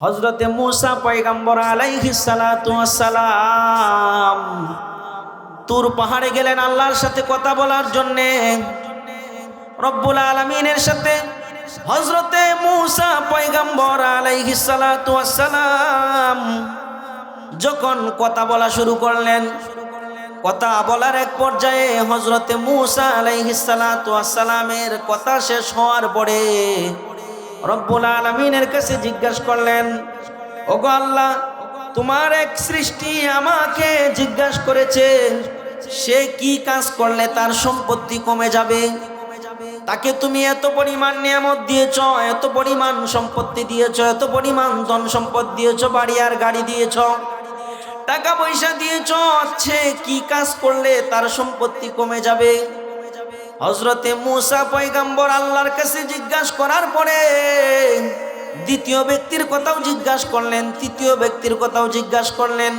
হযরতে মূসা পয়গম্বর আলাইহিস সালাতু ওয়াস সালাম তুর পাহাড়ে গেলেন আল্লাহর সাথে কথা বলার জন্য। রব্বুল আলামিনের সাথে হযরতে মূসা পয়গম্বর আলাইহিস সালাতু ওয়াস সালাম যখন কথা বলা শুরু করলেন, কথা বলার এক পর্যায়ে হযরতে মূসা আলাইহিস সালাতু ওয়াস সালামের কথা শেষ হওয়ার পরে রব্বুল আলামিনের কাছে জিজ্ঞাসা করলেন, ওগো আল্লাহ, তোমার এক সৃষ্টি আমাকে জিজ্ঞাসা করেছে সে কি কাজ করলে তার সম্পত্তি কমে যাবে। তাকে তুমি এত পরিমাণ নিয়ামত দিয়েছ, এত পরিমাণ সম্পত্তি দিয়েছ, এত পরিমাণ ধন সম্পদ দিয়েছ, বাড়ি আর গাড়ি দিয়েছ, টাকা পয়সা দিয়েছ, সে কি কাজ করলে তার সম্পত্তি কমে যাবে। হযরতে মূসা পয়গম্বর আল্লাহর কাছে জিজ্ঞাসা করার পরে দ্বিতীয় ব্যক্তির কথাও জিজ্ঞাসা করলেন, তৃতীয় ব্যক্তির কথাও জিজ্ঞাসা করলেন।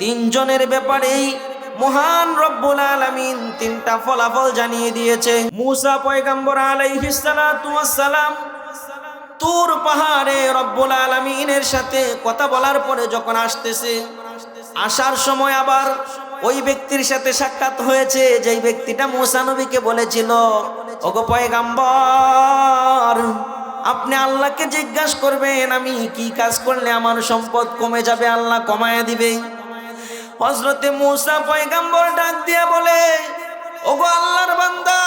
তিনজনের ব্যাপারেই মহান রব্বুল আলামিন তিনটা ফলাফল জানিয়ে দিয়েছে। মূসা পয়গম্বর আলাইহিস সালাতু ওয়াস সালাম তুর পাহাড়ে রব্বুল আলামিনের সাথে কথা বলার পরে যখন আসতেছে, আসার সময় আবার ওই ব্যক্তির সাথে সাক্ষাৎ হয়েছে যেই ব্যক্তিটা মূসা নবীকে বলেছিল, ওগো পয়গম্বর, আপনি আল্লাহকে জিজ্ঞাসা করবেন আমি কি কাজ করলে আমার সম্পদ কমে যাবে, আল্লাহ কমায়া দিবে। হযরতে মূসা পয়গম্বর ডাক দিয়া বলে, ওগো আল্লাহর বান্দা,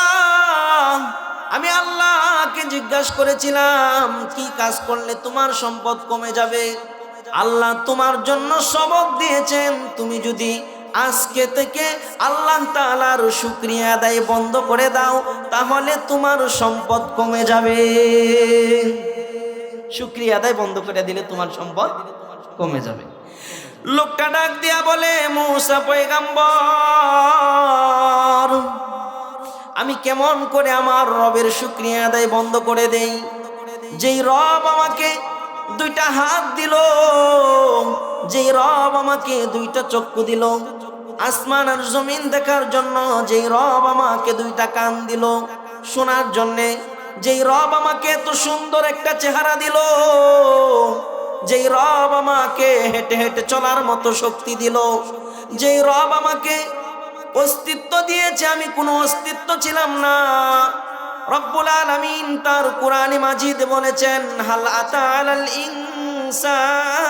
আমি আল্লাহকে জিজ্ঞাসা করেছিলাম কি কাজ করলে তোমার সম্পদ কমে যাবে। আল্লাহ তোমার জন্য সবক দিয়েছেন, তুমি যদি আজকে থেকে আল্লাহ তাআলার শুকরিয়া আদায় বন্ধ করে দাও তাহলে তোমার সম্পদ কমে যাবে। শুকরিয়া আদায় বন্ধ করে দিলে তোমার সম্পদ কমে যাবে। লোকটা ডাক দিয়া বলে, মূসা পয়গম্বর, আমি কেমন করে আমার রবের শুকরিয়া আদায় বন্ধ করে দেই, যেই রব আমাকে দুইটা হাত দিল, যেই রব আমাকে দুইটা চক্ষু দিল আসমান আর জমিন দেখার জন্য, যেই রব আমাকে দুইটা কান দিল শোনার জন্যে, যেই রব আমাকে এত সুন্দর একটা চেহারা দিল, যেই রব আমাকে হেঁটে হেঁটে চলার মতো শক্তি দিল, যেই রব আমাকে অস্তিত্ব দিয়েছে, আমি কোনো অস্তিত্ব ছিলাম না। রব্বুল আলামিন তার কোরআনে মাজিদ বলেছেন, হাল আতা আলাল ইনসান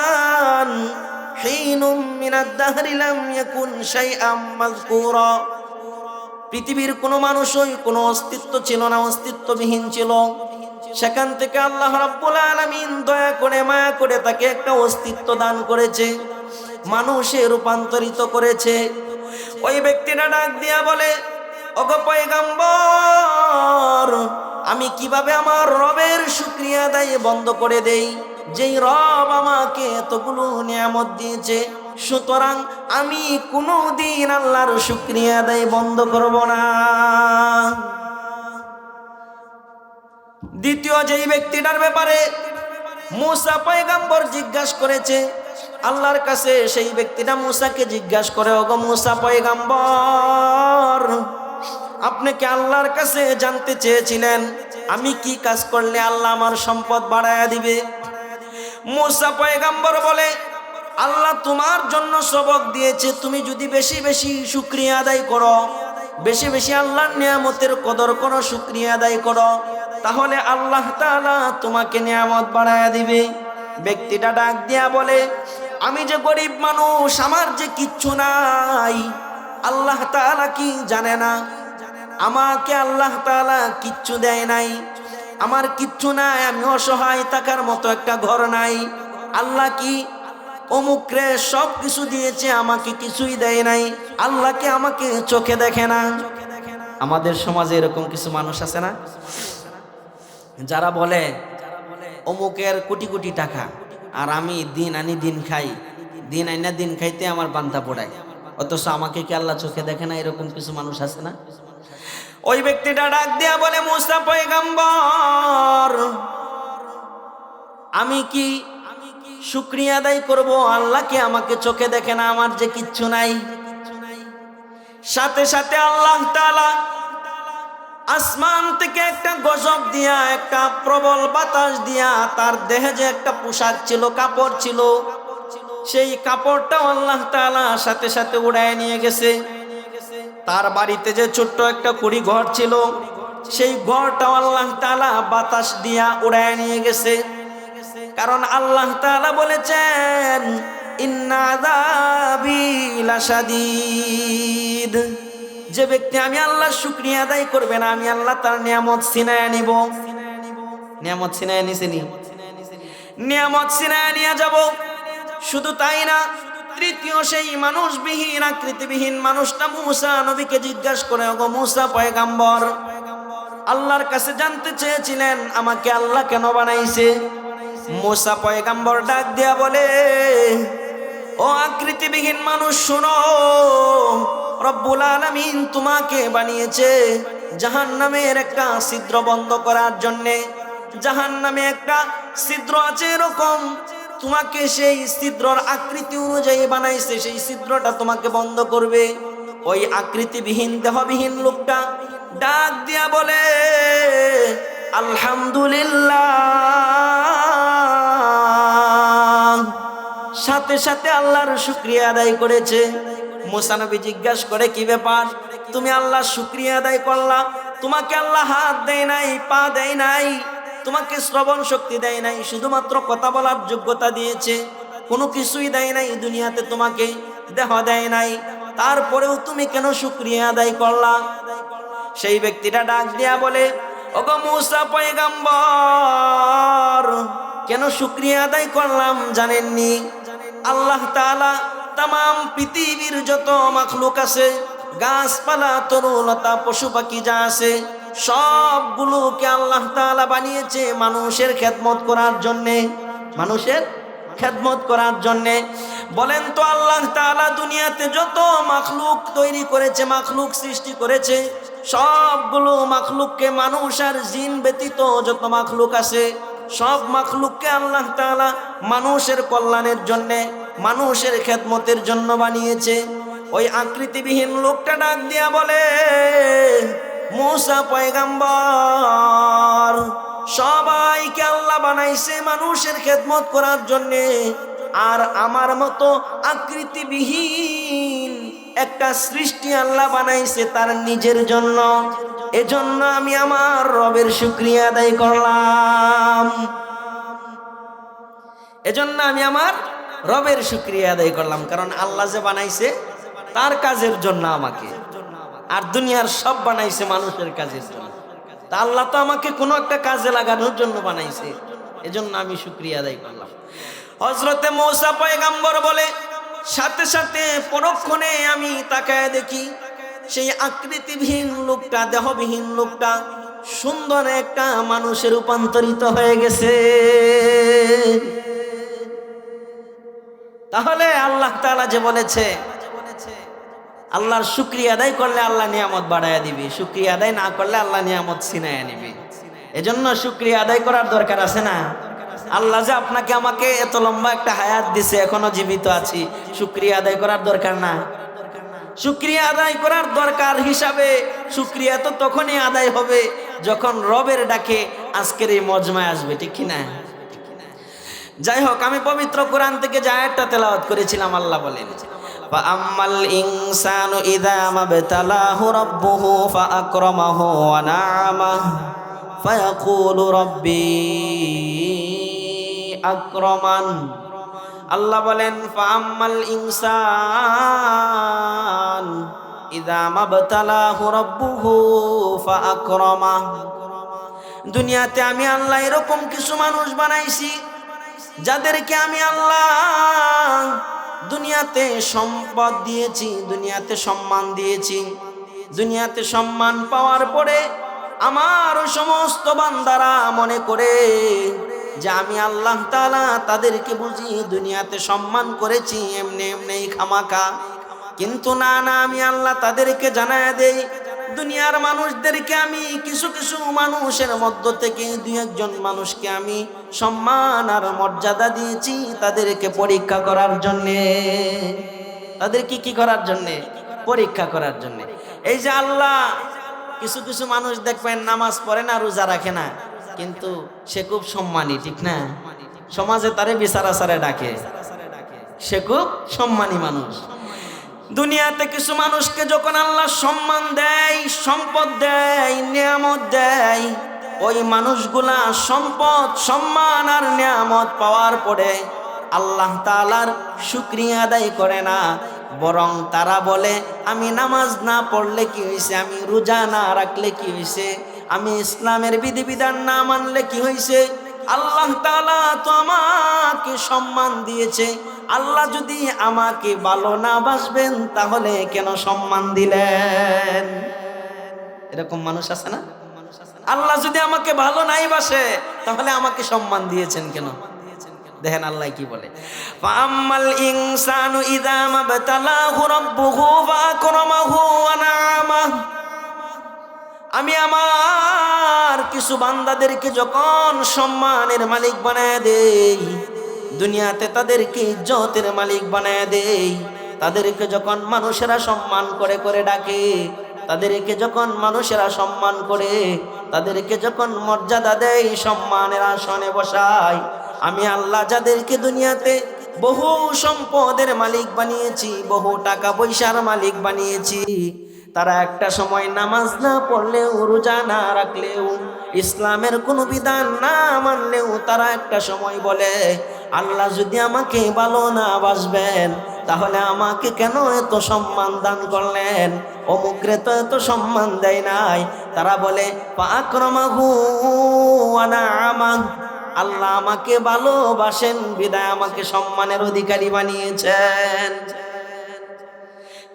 হিনুম মিনাদ দাহরি লাম ইয়াকুন শাইআম মাযকুরা। পৃথিবীর কোনো মানুষই কোনো অস্তিত্ব ছিল না, অস্তিত্ববিহীন ছিল। সেখান থেকে আল্লাহ রাব্বুল আলামিন দয়া করে মায়া করে তাকে একটা অস্তিত্ব দান করেছে, মানুষে রূপান্তরিত করেছে। ওই ব্যক্তিটা ডাক দিয়া বলে, ওগো পয়গম্বর, আমি কিভাবে আমার রবের শুকরিয়া আদায় বন্ধ করে দেই, যেই রব আমাকে এতগুলো নিয়ামত দিয়েছে, সুতরাং আমি কোনোদিন আল্লাহর শুকরিয়া আদায় বন্ধ করব না। দ্বিতীয় যেই ব্যক্তিটার ব্যাপারে মূসা পয়গম্বর জিজ্ঞাসা করেছে আল্লাহর কাছে, সেই ব্যক্তিটা মূসাকে জিজ্ঞাসা করে, ওগো মূসা পয়গম্বর, আপনি কি আল্লাহর কাছে জানতে চেয়েছিলেন আমি কি কাজ করলে আল্লাহ আমার সম্পদ বাড়ায়া দিবে? মূসা পয়গম্বর বলে, আল্লাহ তোমার জন্য সবক দিয়েছে, তুমি যদি বেশি বেশি শুকরিয়া আদায় করো, বেশি বেশি আল্লাহর নিয়ামতের কদর করো, শুকরিয়া আদায় করো, তাহলে আল্লাহ তাআলা তোমাকে নিয়ামত বাড়ায়া দিবে। ব্যক্তিটা ডাক দিয়া বলে, আমি যে গরিব মানুষ, আমার যে কিচ্ছু নাই, আল্লাহ তাআলা কি জানে না? আমাকে আল্লাহ তাআলা কিচ্ছু দেয় নাই, আমার কিচ্ছু নাই, আমি অসহায়, থাকার মতো একটা ঘর নাই। আল্লাহ কি অমুকরে সব কিছু দিয়েছে, আমাকে কিছুই দেয় নাই। আল্লাহকে আমাকে চোখে দেখে না। আমাদের সমাজে এরকম কিছু মানুষ আছে না, যারা বলে অমুকের কোটি কোটি টাকা আর আমি দিন আনি দিন খাই, দিন আইনা দিন খাইতে আমার বান্ধা পড়ায়, অথচ আমাকে কি আল্লাহ চোখে দেখে না? এরকম কিছু মানুষ আছে না? ওই ব্যক্তিটা ডাক দিয়া বলে, মূসা পয়গম্বর, আমি কি শুকরিয়া আদায় করব, আল্লাহকে আমাকে চোখে দেখে না, আমার যে কিচ্ছু নাই। সাথে সাথে আল্লাহ তাআলা আসমান থেকে একটা গজব দিয়া, একটা প্রবল বাতাস দিয়া তার দেহে যে একটা পোশাক ছিল, কাপড় ছিল, সেই কাপড়টাও আল্লাহ তাআলা সাথে সাথে উড়ায় নিয়ে গেছে। তার বাড়িতে যে ছোট্ট একটা কুড়ি ঘর ছিল, সেই ঘরটাও আল্লাহ তাআলা বাতাস দিয়া উড়ায় নিয়ে গেছে। কারণ আল্লাহ তাআলা বলেছেন, ইন্না আযাবি লাশাদীদ। যে ব্যক্তি আমি আল্লাহর শুকরিয়া আদায় করবে না, আমি আল্লাহ তার নিয়ামত ছিনায় নিব। নিয়ামত ছিনায় নিছেনি, নিয়ামত ছিনায় নিয়ে যাব। শুধু তাই না, তৃতীয় সেই মানুষবিহীন, আকৃতিবিহীন মানুষটা মূসা নবীকে জিজ্ঞাসা করে, ওগো মূসা পয়গাম্বর, আল্লাহর কাছে জানতে চেয়েছিলেন আমাকে আল্লাহ কেন বানাইছে? মূসা পয়গাম্বর ডাক দিয়া বলে, ও আকৃতিবিহীন মানুষ শোনো, রব্বুল আলামিন তোমাকে বানিয়েছে জাহান্নামের একটা ছিদ্র বন্ধ করার জন্যে। জাহান্নামে একটা ছিদ্র আছে এরকম, তোমাকে সেই ছিদ্রর আকৃতি অনুযায়ী বানাইছে, সেই ছিদ্রটা তোমাকে বন্ধ করবে। ওই আকৃতিবিহীন দেহবিহীন লোকটা ডাক দিয়া বলে, আলহামদুলিল্লাহ। সাথে সাথে আল্লাহর শুকরিয়া আদায় করেছে। মূসা নবী জিজ্ঞাসা করে, কি ব্যাপার, তুমি আল্লাহর শুকরিয়া আদায় করলা? তোমাকে আল্লাহ হাত দেয় নাই, পা দেয় নাই, তোমাকে শ্রবণ শক্তি দেয় নাই, শুধুমাত্র কথা বলার যোগ্যতা দিয়েছে, কোনো কিছুই দেয় নাই, দুনিয়াতে তোমাকে দেহ দেয় নাই, তারপরেও তুমি কেন শুকরিয়া আদায় করলা? সেই ব্যক্তিটা ডাক দিয়া বলে, ওগো মূসা পয়গাম্বর, কেন শুকরিয়া আদায় করলাম জানেননি? আল্লাহ তাআলা তামাম পৃথিবীর যত মাখলুক আছে, গাছপালা, তরুলতা, পশু পাখি যা আছে, সবগুলোকে আল্লাহ তাআলা বানিয়েছে মানুষের খেদমত করার জন্যে, মানুষের খেদমত করার জন্যে। বলেন তো, আল্লাহ তাআলা দুনিয়াতে যত মাখলুক তৈরি করেছে, মাখলুক সৃষ্টি করেছে, সবগুলো মাখলুককে, মানুষ আর জিন ব্যতীত যত মাখলুক আছে, সব মাখলুককে আল্লাহ তাআলা মানুষের কল্যাণের জন্যে, মানুষের খেদমতের জন্য বানিয়েছে। ওই আকৃতিবিহীন লোকটা ডাক দিয়া বলে, মূসা পয়গাম্বর, সবাইকে আল্লাহ বানাইছে মানুষের খেদমত করার জন্যে, আর আমার মতো আকৃতিবিহীন একটা সৃষ্টি আল্লাহ বানাইছে তার নিজের জন্য। এজন্য আমি আমার রবের শুকরিয়া আদায় করলাম, এজন্য আমি আমার রবের শুকরিয়া আদায় করলাম। কারণ আল্লাহ যে বানাইছে তার কাজের জন্য আমাকে, আর দুনিয়ার সব বানাইছে মানুষের কাজের জন্য। তা আল্লাহ তো আমাকে কোনো একটা কাজে লাগানোর জন্য বানাইছে, এজন্য আমি শুকরিয়া আদায় করলাম। হযরতে মূসা পয়গাম্বর বলে, সাথে সাথে পরক্ষণে আমি তাকায় দেখি সেই আকৃতিবিহীন লোকটা, দেহবিহীন লোকটা সুন্দর একটা মানুষে রূপান্তরিত হয়ে গেছে। তাহলে আল্লাহ তাআলা যে বলেছে, আল্লাহর শুকরিয়া আদায় করলে আল্লাহ নিয়ামত বাড়ায়া দিবে, শুকরিয়া আদায় না করলে আল্লাহ নিয়ামত ছিনায়া নিবে। এজন্য শুকরিয়া আদায় করার দরকার আছে না? আল্লাহ যে আপনাকে আমাকে এত লম্বা একটা হায়াত দিছে, এখনো জীবিত আছি, শুকরিয়া আদায় করার দরকার না? শুকরিয়া আদায় করার দরকার হিসাবে শুকরিয়া তো তখনই আদায় হবে যখন রবের ডাকে আজকের এই মজমায় আসবে, ঠিক কি না? যাই হোক, আমি পবিত্র কোরআন থেকে যে আয়াতটা তেলাওয়াত করেছিলাম, আল্লাহ বলেন, ফাআম্মাল ইনসানু ইযা মাবতালাহু রাব্বুহু ফাআকরামাহু ওয়া না'আমাহু ফায়াকুলু রাব্বি আকরামান। আল্লাহ বলেন, ফাআম্মাল ইনসান ইযা মাবতালাহু রাব্বুহু ফাআকরামাহু। দুনিয়াতে আমি আল্লাহ এরকম কিছু মানুষ বানাইছি যাদেরকে আমি আল্লাহ দুনিয়াতে সম্পদ দিয়েছি, দুনিয়াতে সম্মান দিয়েছি। দুনিয়াতে সম্মান পাওয়ার পরে আমার সমস্ত বান্দারা মনে করে যে আমি আল্লাহ তাআলা তাদেরকে বুঝি দুনিয়াতে সম্মান করেছি এমনি এমনি খামাকা। কিন্তু না, আমি আল্লাহ তাদেরকে জানায় দেই, দুনিয়ার মানুষদেরকে আমি কিছু কিছু মানুষের মধ্য থেকে দুই একজন মানুষকে আমি সম্মান আর মর্যাদা দিয়েছি তাদেরকে পরীক্ষা করার জন্যে। তাদেরকে কি করার জন্যে? পরীক্ষা করার জন্যে। এই যে আল্লাহ কিছু কিছু মানুষ দেখবেন নামাজ পড়ে না, রোজা রাখে না, কিন্তু সে খুব সম্মানী, ঠিক না? সমাজে তারে বিচার আচারে ডাকে, সে খুব সম্মানী মানুষ। দুনিয়াতে কিছু মানুষকে যখন আল্লাহ সম্মান দেয়, সম্পদ দেয়, নিয়ামত দেয়, ওই মানুষগুলা সম্পদ, সম্মান আর নিয়ামত পাওয়ার পরে আল্লাহ তাআলার শুকরিয়া আদায় করে না, বরং তারা বলে আমি নামাজ না পড়লে কি হয়েছে, আমি রোজা না রাখলে কি হয়েছে, আমি ইসলামের বিধিবিধান না মানলে কি হয়েছে, আল্লাহ তাআলা তো আমাকে সম্মান দিয়েছে, আল্লাহ যদি আমাকে ভালো না বাসবেন তাহলে কেন সম্মান দিলেন? এরকম মানুষ আছে না? আল্লাহ যদি আমাকে ভালো নাই বাসে তাহলে আমাকে সম্মান দিয়েছেন কেন? দেখেন আল্লাহ কি বলে, ফাআম্মাল ইনসানু ইযা মাবতালাহু রাব্বুহু ফাআকরামাহু ওয়া না'আমাহু, আমি আমার কিছু বান্দাদেরকে যখন সম্মানের মালিক বানায় দেই, দুনিয়াতে তাদেরকে ইজ্জতের মালিক বানায় দেই, তাদেরকে যখন মানুষেরা সম্মান করে করে ডাকে, তাদেরকে যখন মানুষেরা সম্মান করে, তাদেরকে যখন মর্যাদা দেয়, সম্মানের আসনে বসায়, আমি আল্লাহ যাদেরকে দুনিয়াতে বহু সম্পদের মালিক বানিয়েছি, বহু টাকা পয়সার মালিক বানিয়েছি, তারা একটা সময় নামাজ না পড়লেও, রোজা না রাখলেও, ইসলামের কোনো বিধান না মানলেও তারা একটা সময় বলে আল্লাহ যদি আমাকে ভালো না বাসবেন তাহলে আমাকে কেন এত সম্মান দান করলেন, অমুকরে তো এত সম্মান দেয় নাই। তারা বলে ফাআকরামাহু ওয়া না'আমাহু, আল্লাহ আমাকে ভালোবাসেন বিদায় আমাকে সম্মানের অধিকারী বানিয়েছেন।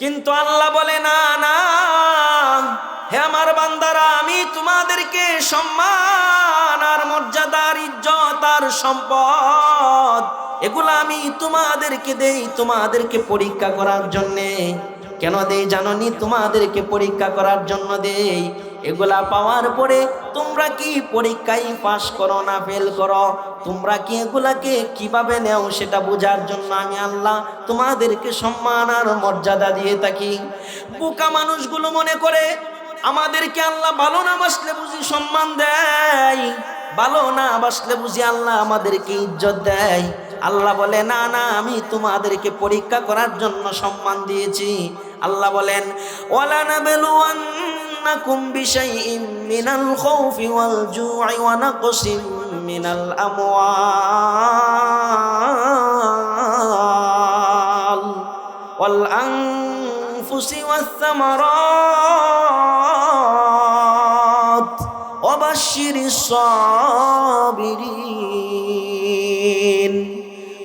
কিন্তু আল্লাহ বলে না না, হে আমার বান্দারা, আমি তোমাদেরকে সম্মান আর মর্যাদার, ইজ্জত আর সম্পদ এগুলা আমি তোমাদেরকে দেই, তোমাদেরকে পরীক্ষা করার জন্যে। কেন দেই জানোনি? তোমাদেরকে পরীক্ষা করার জন্য দেই। এগুলা পাওয়ার পরে তোমরা কি পরীক্ষায় পাস করো না ফেল করো, তোমরা কি এগুলাকে কিভাবে নেও সেটা বোঝার জন্য আমি আল্লাহ তোমাদেরকে সম্মান আর মর্যাদা দিয়ে থাকি। বোকা মানুষগুলো মনে করে আমাদেরকে আল্লাহ ভালো না বাসলে বুঝি সম্মান দেয়, ভালো না বাসলে বুঝি আল্লাহ আমাদেরকে ইজ্জত দেয়। আল্লাহ বলে না না, আমি তোমাদেরকে পরীক্ষা করার জন্য সম্মান দিয়েছি। আল্লাহ বলেন ওয়ালা নাবলুওয়ান্নাকুম বিশাইইম মিনাল খাউফি ওয়াল জু'i ওয়া নাকসিম মিনাল আমওয়াল ওয়াল আনফুসি ওয়াস সামারাত ওয়া বাশশিরিস সাবিরিন।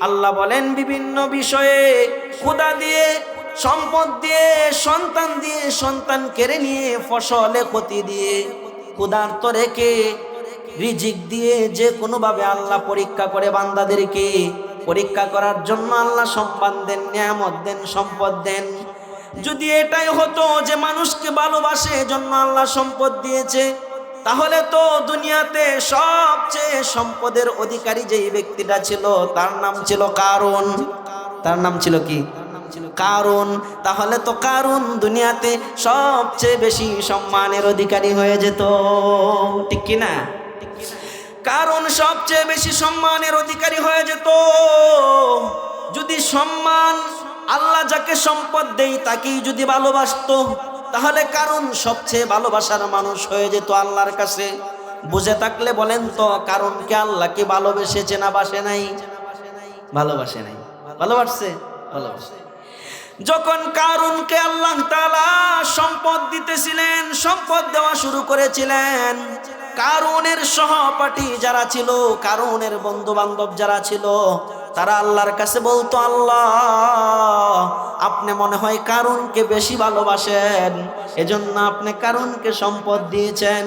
আল্লাহ বলেন বিভিন্ন বিষয়ে খোদা দিয়ে, সম্পদ দিয়ে, সন্তান দিয়ে, সন্তান কেড়ে নিয়ে, ফসলে ক্ষতি দিয়ে, ক্ষুধার্ত রেখে, রিজিক দিয়ে, যে কোনোভাবে আল্লাহ পরীক্ষা করে বান্দাদেরকে। পরীক্ষা করার জন্য আল্লাহ সম্মান দেন, নিয়ামত দেন, সম্পদ দেন। যদি এটাই হতো যে মানুষকে ভালোবাসে এজন্য আল্লাহ সম্পদ দিয়েছে, তাহলে তো দুনিয়াতে সবচেয়ে সম্পদের অধিকারী যেই ব্যক্তিটা ছিল তার নাম ছিল কারুন। তার নাম ছিল কি? কারুন। তাহলে তো কারুন দুনিয়াতে সবচেয়ে বেশি সম্মানের অধিকারী হয়ে যেত, ঠিক কি না? কারুন সবচেয়ে বেশি সম্মানের অধিকারী হয়ে যেত। যদি সম্মান, আল্লাহ যাকে সম্পদ দেই তাকেই যদি ভালোবাসতো, তাহলে কারুন সবচেয়ে ভালোবাসার মানুষ হয়ে যেত আল্লাহর কাছে। বুঝে থাকলে বলেন তো, কারুনকে আল্লাহকে ভালোবেসেছে না বাসে নাই? ভালোবাসে নাই। ভালোবাসছে? ভালোবাসে। যখন কারুনকে আল্লাহ তাআলা সম্পদ দিতেছিলেন, সম্পদ দেওয়া শুরু করেছিলেন, কারুনের সহপাঠী যারা ছিল, কারুনের বন্ধু বান্ধব যারা ছিল, তারা আল্লাহর কাছে বলতো আল্লাহ আপনি মনে হয় কারুনকে বেশি ভালোবাসেন, এজন্য আপনি কারুনকে সম্পদ দিয়েছেন।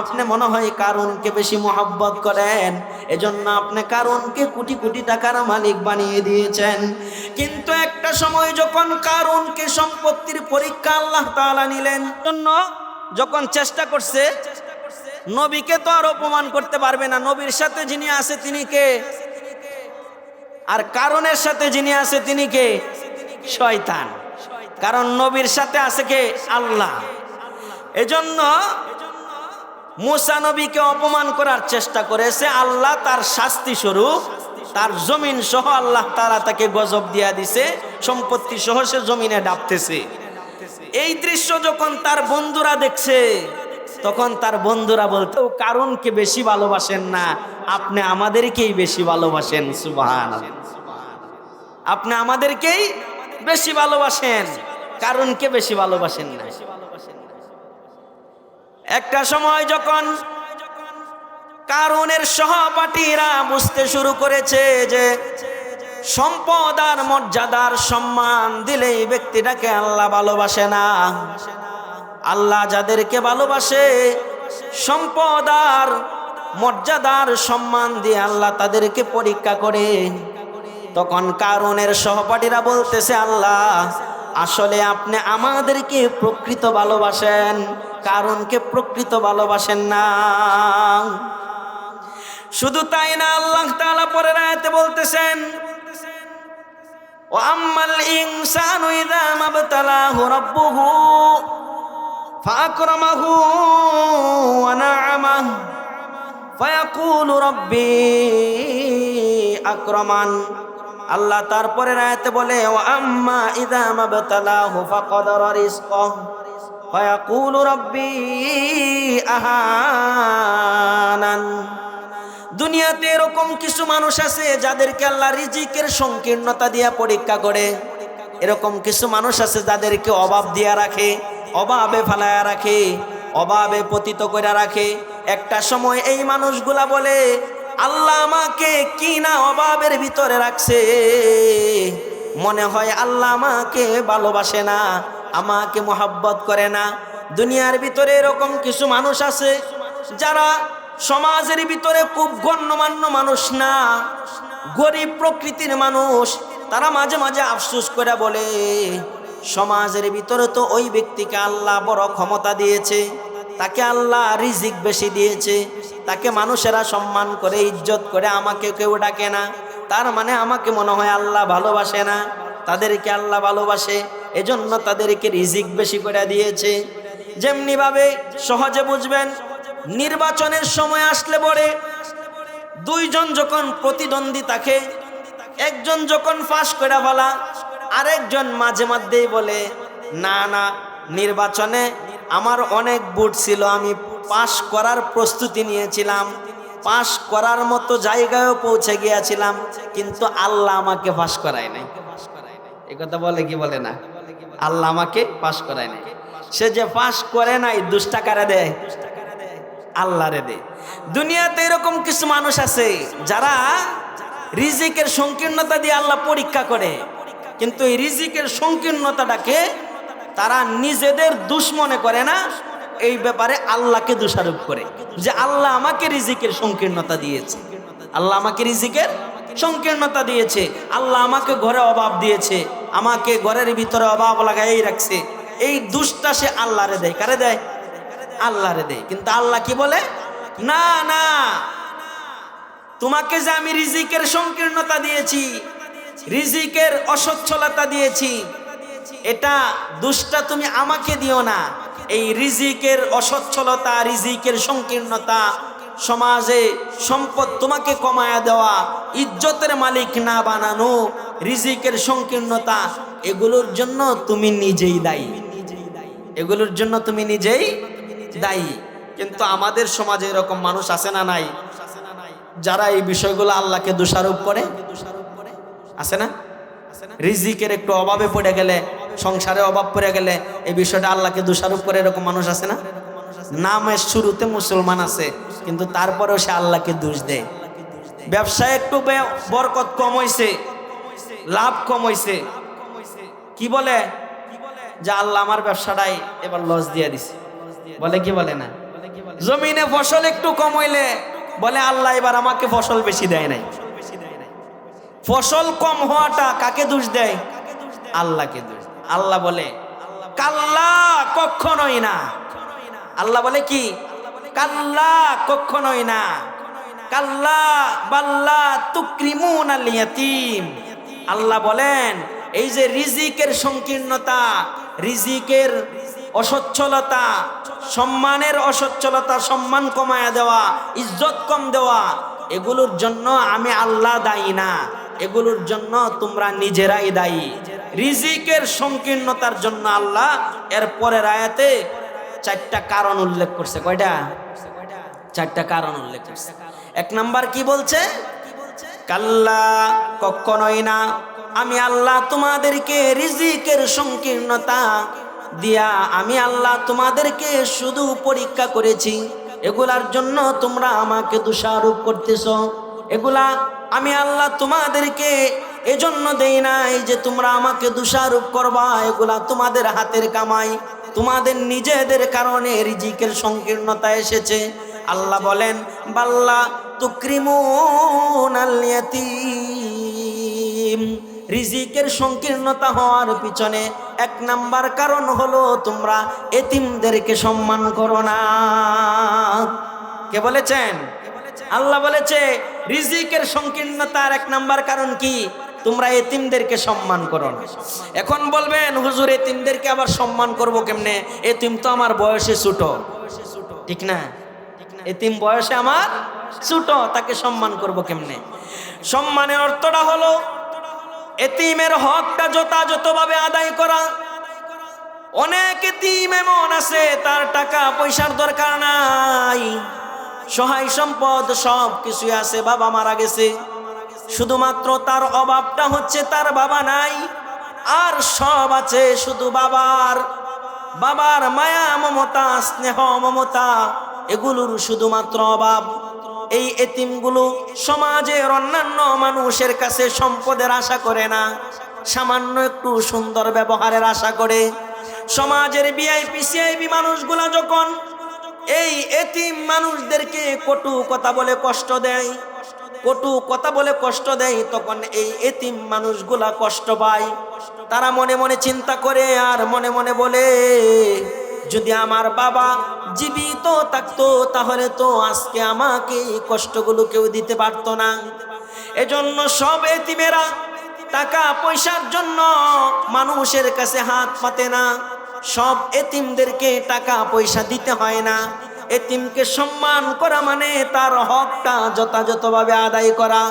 আপনি মনে হয় কারুনকে বেশি মহব্বত করেন, এজন্য আপনি কারুনকে কোটি কোটি টাকার মালিক বানিয়ে দিয়েছেন। কিন্তু একটা সময় যখন কারুনকে সম্পত্তির পরীক্ষা আল্লাহ তাআলা নিলেন, জন্য যখন চেষ্টা করছে, নবীকে তো আর অপমান করতে পারবে না। নবীর সাথে যিনি আছে তিনি কে? আর কারুনের সাথে যিনি আছে তিনি কে? শয়তান। কারণ নবীর সাথে আছে কে? আল্লাহ। এজন্য মুসা নবীকে অপমান করার চেষ্টা করেছে আল্লাহ, তার শাস্তি স্বরূপ তার জমিন সহ আল্লাহ তাআলা তাকে গজব দিয়া দিছে, সম্পত্তি সহ সে জমিনে ডাবতেছে। এই দৃশ্য যখন তার বন্ধুরা দেখছে, তখন তার বন্ধুরা বলতো কারণকে বেশি ভালোবাসেন না, আপনি আমাদেরকেই বেশি ভালোবাসেন। সুবহানাল্লাহ, আপনি আমাদেরকেই বেশি ভালোবাসেন, কারণকে বেশি ভালোবাসেন না। একটা সময় যখন কারুনের সহপাঠীরা বুঝতে শুরু করেছে যে সম্পদ আর মর্যাদার সম্মান দিলে এই ব্যক্তিটাকে আল্লাহ ভালোবাসে না, আল্লাহ যাদেরকে ভালোবাসে সম্পদ আর মর্যাদার সম্মান দিয়ে আল্লাহ তাদেরকে পরীক্ষা করে, তখন কারুনের সহপাঠীরা বলতেছে আল্লাহ আসলে আপনি আমাদেরকে প্রকৃত ভালোবাসেন, কারণকে প্রকৃত ভালোবাসেন না। শুধু তাই না, আল্লাহ তাআলা পরের আয়াতে বলতেছেন ওয়া আম্মাল ইনসানু ইযা মাবতালাহু রাব্বুহু ফাআকরামাহু ওয়া না'আমাহু ফায়াকুলু রাব্বি আকরামান। আল্লাহ তারপরের আয়াতে বলে ওয়া আম্মা ইযা মাবতালাহু ফাকাদারা রিজকাহু ফায়াকুলু রাব্বি আহানান। দুনিয়াতে এরকম কিছু মানুষ আছে যাদেরকে আল্লাহ রিজিকের সংকীর্ণতা দিয়া পরীক্ষা করে, এরকম কিছু মানুষ আছে যাদেরকে অভাব দিয়া রাখে, অভাবে ফালায়া রাখে, অভাবে পতিত করে রাখে। একটা সময় এই মানুষগুলা বলে আল্লাহ আমাকে কি না অভাবের ভিতরে রাখছে, মনে হয় আল্লাহ আমাকে ভালোবাসে না, আমাকে মোহাব্বত করে না। দুনিয়ার ভিতরে এরকম কিছু মানুষ আছে যারা সমাজের ভিতরে খুব গণ্যমান্য মানুষ না, গরিব প্রকৃতির মানুষ। তারা মাঝে মাঝে আফসোস করে বলে সমাজের ভিতরে তো ওই ব্যক্তিকে আল্লাহ বড় ক্ষমতা দিয়েছে, তাকে আল্লাহ রিজিক বেশি দিয়েছে, তাকে মানুষেরা সম্মান করে ইজ্জত করে, আমাকে কেউ ডাকে না, তার মানে আমাকে মনে হয় আল্লাহ ভালোবাসে না। তাদেরকে আল্লাহ ভালোবাসে, এজন্য তাদেরকে রিজিক বেশি করে দিয়েছে। যেমনি ভাবে সহজে বুঝবেন, নির্বাচনের সময় আসলে পরে দুইজন যখন প্রতিদ্বন্দ্বী থাকে, একজন যখন পাস করে ফেলা, আরেকজন মাঝে মধ্যেই বলে না না নির্বাচনে আমার অনেক ভোট ছিল, আমি পাস করার প্রস্তুতি নিয়েছিলাম, পাস করার মতো জায়গায়ও পৌঁছে গিয়েছিলাম, কিন্তু আল্লাহ আমাকে পাস করায় নাই। এই কথা বলে কি বলে না, আল্লাহ আমাকে পাস করায় নাই। সে যে পাস করে নাই দুষ্টা কারে দেয়, আল্লাহরে দেয়। দুনিয়াতে এরকম কিছু মানুষ আছে যারা রিজিকের সংকীর্ণতা দিয়ে আল্লাহ পরীক্ষা করে, কিন্তু এই রিজিকের সংকীর্ণতাটাকে তারা নিজেদের দোষ মনে করে না, এই ব্যাপারে আল্লাহকে দোষারোপ করে যে আল্লাহ আমাকে রিজিকের সংকীর্ণতা দিয়েছে, আল্লাহ আমাকে রিজিকের সংকীর্ণতা দিয়েছে, আল্লাহ আমাকে ঘরে অভাব দিয়েছে, আমাকে ঘরের ভিতরে অভাব লাগাই রাখছে। এই দোষটা সে আল্লাহরে দেয়। কারে দেয়? আল্লাহরে দেয়। কিন্তু আল্লাহ কি বলে, না না, তোমাকে যে আমি রিজিকের সংকীর্ণতা দিয়েছি, রিজিকের অসচ্ছলতা দিয়েছি, এটা দোষটা তুমি আমাকে দিও না। এই রিজিকের অসচ্ছলতা, রিজিকের সংকীর্ণতা, সমাজে সম্পদ তোমাকে কমায়া দেওয়া, ইজ্জতের মালিক না বানানো, রিজিকের সংকীর্ণতা, এগুলোর জন্য তুমি নিজেই দায়ী, এগুলোর জন্য তুমি নিজেই দায়ী। কিন্তু আমাদের সমাজে এরকম মানুষ আছে না নাই, যারা এই বিষয়গুলো আল্লাহকে দোষারোপ করে? আছে না? রিজিকের একটু অভাবে পড়ে গেলে, সংসারে অভাব পড়ে গেলে এই বিষয়টা আল্লাহকে দোষারোপ করে এরকম মানুষ আছে না? নামের শুরুতে মুসলমান আছে, কিন্তু তারপরেও সে আল্লাহকে দোষ দেয়। ব্যবসায় একটু বরকত কম হয়েছে, লাভ কম হয়েছে, কি বলে যে আল্লাহ আমার ব্যবসাটাই এবার লস দিয়ে দিছে, বলে কি বলে না? জমিনে ফসল একটু কম হইলে বলে আল্লাহ এবার আমাকে ফসল বেশি দেয় নাই। ফসল কম হওয়াটা কাকে দোষ দেয়? আল্লাহকে দোষ। আল্লাহ বলে কাল্লা, কখনোই না। আল্লাহ বলে কি? কাল্লা, কখনোই না। কাল্লা বাল্লা তুকরিমুনাল ইয়াতীম। আল্লাহ বলেন এই যে রিজিকের সংকীর্ণতা, রিজিকের অসচ্ছলতা, সম্মানের অসচ্ছলতা, সম্মান কমায়া দেওয়া, ইজ্জত কম দেওয়া, এগুলোর জন্য আমি আল্লাহ দায়ী না, এগুলোর জন্য তোমরা নিজেরাই দায়ী। রিজিকের সংকীর্ণতার জন্য আল্লাহ এর পরের আয়াতে 4টা কারণ উল্লেখ করছে। কয়টা? 4টা কারণ উল্লেখ করছে। 1 নাম্বার কি বলছে? কাল্লা, কখনোই না, আমি আল্লাহ তোমাদেরকে রিজিকের সংকীর্ণতা দিয়া আমি আল্লাহ তোমাদেরকে শুধু পরীক্ষা করেছি, এগুলার জন্য তোমরা আমাকে দোষারোপ করতেছ। এগুলা আমি আল্লাহ তোমাদেরকে এজন্য দেই নাই যে তোমরা আমাকে দোষারোপ করবা, এগুলা তোমাদের হাতের কামাই, তোমাদের নিজেদের কারণে রিজিকের সংকীর্ণতা এসেছে। আল্লাহ বলেন বাল্লা তুকরিমুনাল ইয়াতীম, রিজিকের সংকীর্ণতা হওয়ার পিছনে 1 নাম্বার কারণ হলো তোমরা এতিমদেরকে সম্মান করো না। কে বলেছেন? আল্লাহ বলেছে রিজিকের সংকীর্ণতার 1 নাম্বার কারণ কি? তোমরা এতিমদেরকে সম্মান করো না। এখন বলবেন হুজুর এতিমদেরকে আবার সম্মান করব কেমনে? এতিম তো আমার বয়সে ছোট। ঠিক না? এতিম বয়সে আমার ছোট, তাকে সম্মান করব কেমনে? সম্মানের অর্থটা হলো এতিমের হকটা যথাযথভাবে আদায় করা। অনেক এতিম এমন আছে তার টাকা পয়সার দরকার নাই, সহায় সম্পদ সব কিছু আছে, বাবা মারা গেছে, শুধুমাত্র তার অভাবটা হচ্ছে তার বাবা নাই, আর সব আছে শুধু বাবার মায়া মমতা, স্নেহ মমতা, এগুলোর শুধুমাত্র অভাব। এই এতিমগুলো সমাজের অন্যান্য মানুষের কাছে সম্পদের আশা করে না, সামান্য একটু সুন্দর ব্যবহারের আশা করে। সমাজের ভিআইপি সিআইপি মানুষগুলা যখন এই এতিম মানুষদেরকে কটু কথা বলে কষ্ট দেয়, তখন এই এতিম মানুষগুলা কষ্ট পায়। তারা মনে মনে চিন্তা করে আর মনে মনে বলে, যদি আমার বাবা জীবিত থাকতো তাহলে তো আজকে আমাকে এই কষ্টগুলো কেউ দিতে পারতো না। এজন্য সব এতিমেরা টাকা পয়সার জন্য মানুষের কাছে হাত পাতে না। সব এতিমদেরকে টাকা পয়সা দিতে হয় না। এতিমকে সম্মান করা মানে তার হকটা যথাযথভাবে আদায় করা।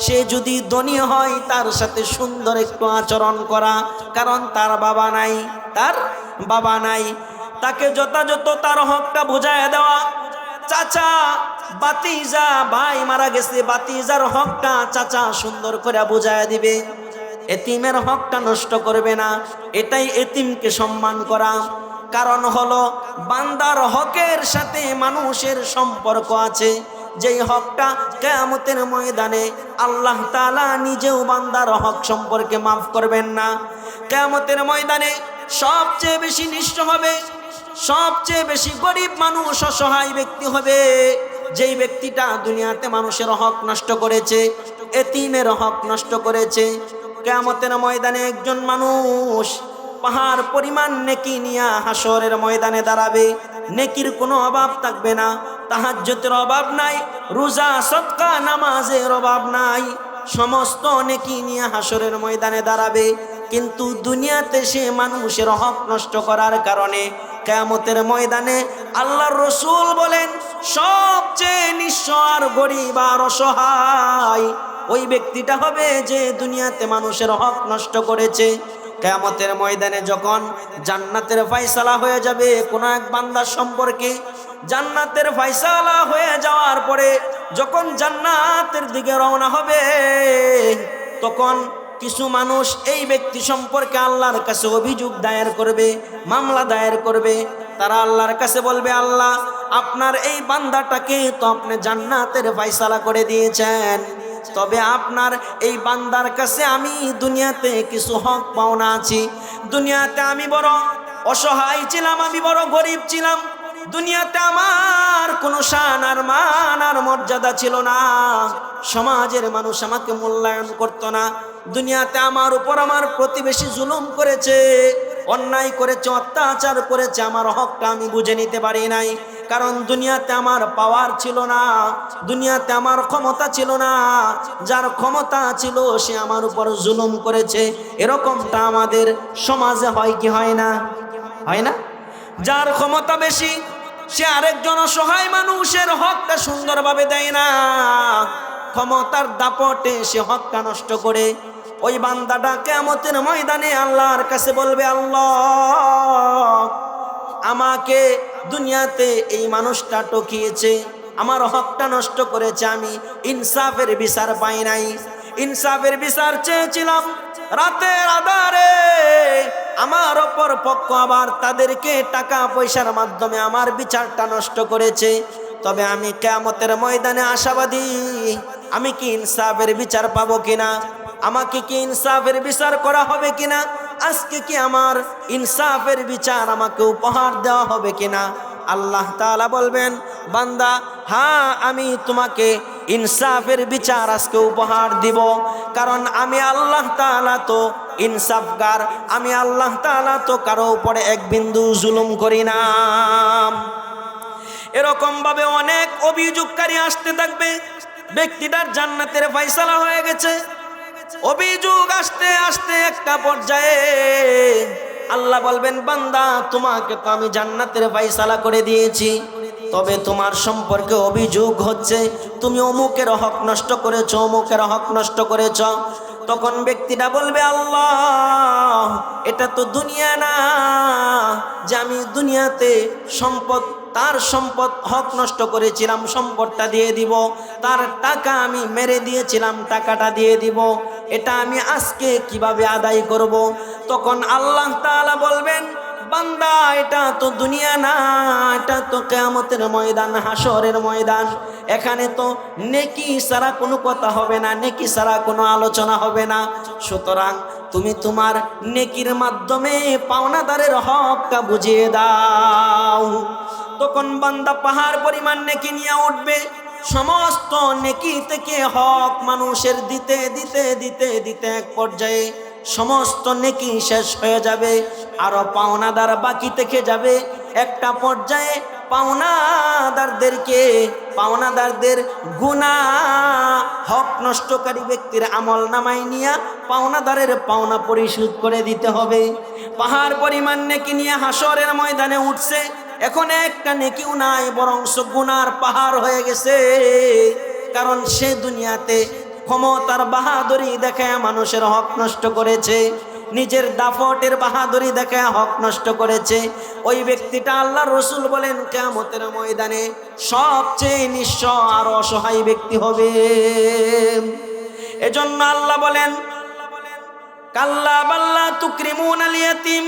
সে যদি ধনী হয় তার সাথে সুন্দর একটু আচরণ করা, কারণ তার বাবা নাই, তাকে যথাযথ তার হকটা বুঝায় দেওয়া। চাচা বাতিজা ভাই মারা গেছে, বাতিজার হকটা চাচা সুন্দর করে বুঝায় দিবে, এতিমের হকটা নষ্ট করবে না। এটাই এতিমকে সম্মান করা। কারণ হলো বান্দার হকের সাথে মানুষের সম্পর্ক আছে, যেই হকটা কিয়ামতের ময়দানে আল্লাহ তাআলা নিজেও বান্দার হক সম্পর্কে মাফ করবেন না। কিয়ামতের ময়দানে সবচেয়ে বেশি নিঃস্ব হবে, সবচেয়ে বেশি গরিব মানুষ, অসহায় ব্যক্তি হবে যেই ব্যক্তিটা দুনিয়াতে মানুষের হক নষ্ট করেছে, এতিমের হক নষ্ট করেছে। কিয়ামতের ময়দানে একজন মানুষ পাহাড় পরিমাণ নেকি নিয়ে হাসরের ময়দানে দাঁড়াবে। নেকির কোনো অভাব থাকবে না, তাহাজ্জুদের অভাব নাই, রোজা সদকা নামাজের অভাব নাই, সমস্ত নেকি নিয়ে হাসরের ময়দানে দাঁড়াবে। কিন্তু দুনিয়াতে সে মানুষের হক নষ্ট করার কারণে কিয়ামতের ময়দানে আল্লাহর রাসূল বলেন সবচেয়ে নিঃস্ব আর গরিব আর অসহায় ওই ব্যক্তিটা হবে যে দুনিয়াতে মানুষের হক নষ্ট করেছে। কিয়ামতের ময়দানে যখন জান্নাতের ফয়সালা হয়ে যাবে কোন এক বান্দার সম্পর্কে, জান্নাতের ফয়সালা হয়ে যাওয়ার পরে যখন জান্নাতের দিকে রওনা হবে, তখন কিছু মানুষ এই ব্যক্তি সম্পর্কে আল্লাহর কাছে অভিযোগ দায়ের করবে, মামলা দায়ের করবে। তারা আল্লাহর কাছে বলবে, আল্লাহ আপনার এই বান্দাটাকে তো আপনি জান্নাতের ফয়সালা করে দিয়েছেন, তবে আপনার এই বান্দার কাছে আমি দুনিয়াতে কিছু হক পাওনা আছি। দুনিয়াতে আমি বড় অসহায় ছিলাম, আমি বড় গরিব ছিলাম, দুনিয়াতে আমার কোনো শান আর মান আর মর্যাদা ছিল না, সমাজের মানুষ আমাকে মূল্যায়ন করতো না। দুনিয়াতে আমার উপর আমার প্রতিবেশী জুলুম করেছে, অন্যায় করেছে, অত্যাচার করেছে, আমার হকটা আমি বুঝে নিতে পারি নাই। কারণ দুনিয়াতে আমার পাওয়ার ছিল না, দুনিয়াতে আমার ক্ষমতা ছিল না, যার ক্ষমতা ছিল সে আমার উপর জুলুম করেছে। এরকমটা আমাদের সমাজে হয় কি হয় না? হয় না? যার ক্ষমতা বেশি সে আরেকজন অসহায় মানুষের হকটা সুন্দরভাবে দেয় না, ক্ষমতার দাপটে সে হকটা নষ্ট করে। ওই বান্দাটা কিয়ামতের ময়দানে আল্লাহর কাছে বলবে, আল্লাহ, আমাকে দুনিয়াতে এই মানুষটা টকিয়েছে, আমার হকটা নষ্ট করেছে, আমি ইনসাফের বিচার পাই নাই। ইনসাফের বিচার চেয়েছিলাম, রাতের আধারে আমার অপর পক্ষ আবার তাদেরকে টাকা পয়সার মাধ্যমে আমার বিচারটা নষ্ট করেছে। তবে আমি কিয়ামতের ময়দানে আশাবাদী, আমি কি ইনসাফের বিচার পাবো কিনা, আমাকে কি ইনসাফের বিচার করা হবে কিনা, আজকে কি আমার ইনসাফের বিচার আমাকে উপহার দেওয়া হবে কিনা। আল্লাহ তাআলা বলবেন, বান্দা, হ্যাঁ, আমি তোমাকে ইনসাফের বিচার আজকে উপহার দিব, কারণ আমি আল্লাহ তাআলা তো ইনসাফগার, আমি আল্লাহ তাআলা তো কারো উপরে এক বিন্দু জুলুম করি না। এরকম ভাবে অনেক অভিযোগকারী আসতে থাকবে, ব্যক্তিটার জান্নাতের ফয়সালা হয়ে গেছে, অভিযোগ আসতে আসতে একটা পর্যায়ে আল্লাহ বলবেন, বান্দা, তোমাকে তো আমি জান্নাতের ফয়সালা করে দিয়েছি, তবে তোমার সম্পর্কে অভিযোগ হচ্ছে তুমি অমুকের হক নষ্ট করেছো, অমুকের হক নষ্ট করেছ। তখন ব্যক্তিটা বলবে, আল্লাহ, এটা তো দুনিয়া না যে আমি দুনিয়াতে সম্পদ, তার সম্পদ হক নষ্ট করেছিলাম, সম্পদটা দিয়ে দিব, তার টাকা আমি মেরে দিয়েছিলাম, টাকাটা দিয়ে দিব, এটা আমি আজকে কিভাবে আদায় করব। তখন আল্লাহ তাআলা বলবেন, বান্দা, এটা তো দুনিয়া না, এটা তো কিয়ামতের ময়দান, হাসরের ময়দান, এখানে তো নেকি ছাড়া কোনো কথা হবে না, নেকি ছাড়া কোনো আলোচনা হবে না। সুতরাং তুমি তোমার নেকির মাধ্যমে পাওনাদারের হকটা বুঝিয়ে দাও। তখন বান্দা পাহাড় পরিমাণ নেকি নিয়ে উঠবে, সমস্ত নেকি থেকে হক মানুষের দিতে দিতে দিতে দিতে এক পর্যায়ে সমস্ত নেকি শেষ হয়ে যাবে, আরো পাওনাদার বাকি থেকে যাবে। একটা পর্যায়ে পাওনাদারদের গুনাহ হক নষ্টকারী ব্যক্তির আমল নামাই নিয়ে পাওনাদারের পাওনা পরিশোধ করে দিতে হবে। পাহাড় পরিমাণ নেকি নিয়ে হাসরের ময়দানে উঠছে, এখন একটা নেকিও নাই, বরং গুনার পাহাড় হয়ে গেছে। কারণ সে দুনিয়াতে ক্ষমতার বাহাদুরি দেখায় মানুষের হক নষ্ট করেছে, নিজের দাপটের বাহাদুরি দেখায় হক নষ্ট করেছে। ওই ব্যক্তিটা, আল্লাহ রসুল বলেন, কিয়ামতের ময়দানে সবচেয়ে নিঃস্ব আর অসহায় ব্যক্তি হবে। এজন্য আল্লাহ বলেন, কাল্লা বাল্লা তুকরিমুনাল ইয়াতীম,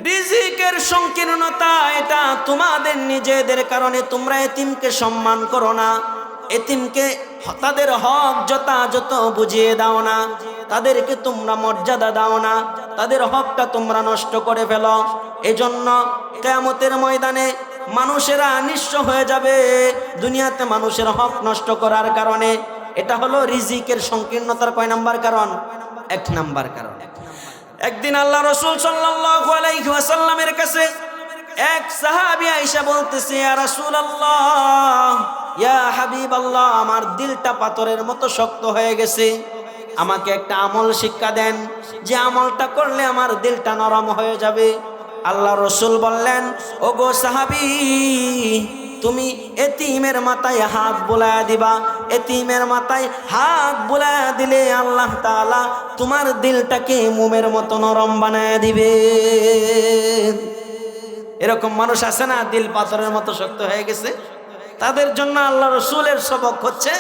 রিজিকের সংকীর্ণতা এটা তোমাদের নিজেদের কারণে, তোমরা এতিমকে সম্মান করো না, এতিমকে তাদের হক যথাযথ বুঝিয়ে দাও না, তাদেরকে তোমরা মর্যাদা দাও না, তাদের হকটা তোমরা নষ্ট করে ফেলো। এজন্য কিয়ামতের ময়দানে মানুষেরা নিঃস্ব হয়ে যাবে, দুনিয়াতে মানুষের হক নষ্ট করার কারণে। এটা হলো রিজিকের সংকীর্ণতার কয় নাম্বার কারণ? 1 নাম্বার কারণ। একদিন আল্লাহ রাসূল সাল্লাল্লাহু আলাইহি ওয়াসাল্লামের কাছে এক সাহাবী আয়েশা বলতেছে, ইয়া রাসূলুল্লাহ, ইয়া হাবিবাল্লাহ, আমার দিলটা পাথরের মতো শক্ত হয়ে গেছে, আমাকে একটা আমল শিক্ষা দেন, যে আমলটা করলে আমার দিলটা নরম হয়ে যাবে। আল্লাহ রাসূল বললেন, ওগো সাহাবী, তুমি এতিমের মাথায় হাত বুলায়া দিবা, এতিমের মাথায় হাত বুলায়া দিলে আল্লাহ তাআলা তোমার দিলটাকে মোমের মতো নরম বানায়া দিবে। এরকম মানুষ আছে না, দিল পাথরের মতো শক্ত হয়ে গেছে, তাদের জন্য আল্লাহ রসুলের সবক হচ্ছে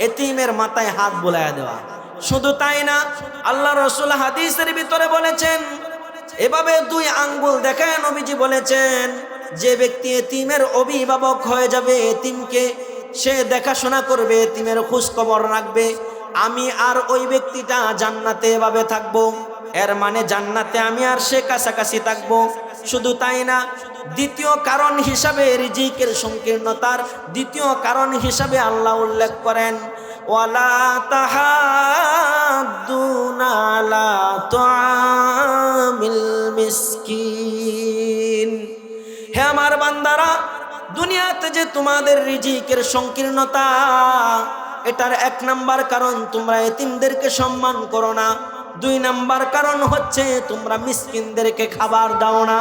এতিমের মাথায় হাত বুলায়া দেওয়া। শুধু তাই না, আল্লাহ রসুল হাদিসের ভিতরে বলেছেন, এভাবে 2 আঙ্গুল দেখায় নবীজি বলেছেন, যে ব্যক্তি এতিমের অভিভাবক হয়ে যাবে, এতিমকে সে দেখাশোনা করবে, এতিমের খোঁজ খবর রাখবে, আমি আর ওই ব্যক্তিটা জান্নাতে এভাবে থাকবো। এর মানে জান্নাতে আমি আর সে কাছাকাছি থাকবো। শুধু তাই না, দ্বিতীয় কারণ হিসাবে, রিজিকের সংকীর্ণতার দ্বিতীয় কারণ হিসাবে আল্লাহ উল্লেখ করেন, ওয়ালা তাহাদ্দুনা আলা তুআমিল মিসকিন। হে আমার বান্দারা, দুনিয়াতে যে তোমাদের রিজিকের সংকীর্ণতা, এটার 1 নাম্বার কারণ তোমরা এতিমদেরকে সম্মান করো না, 2 নাম্বার কারণ হচ্ছে তোমরা মিসকিনদেরকে খাবার দাও না।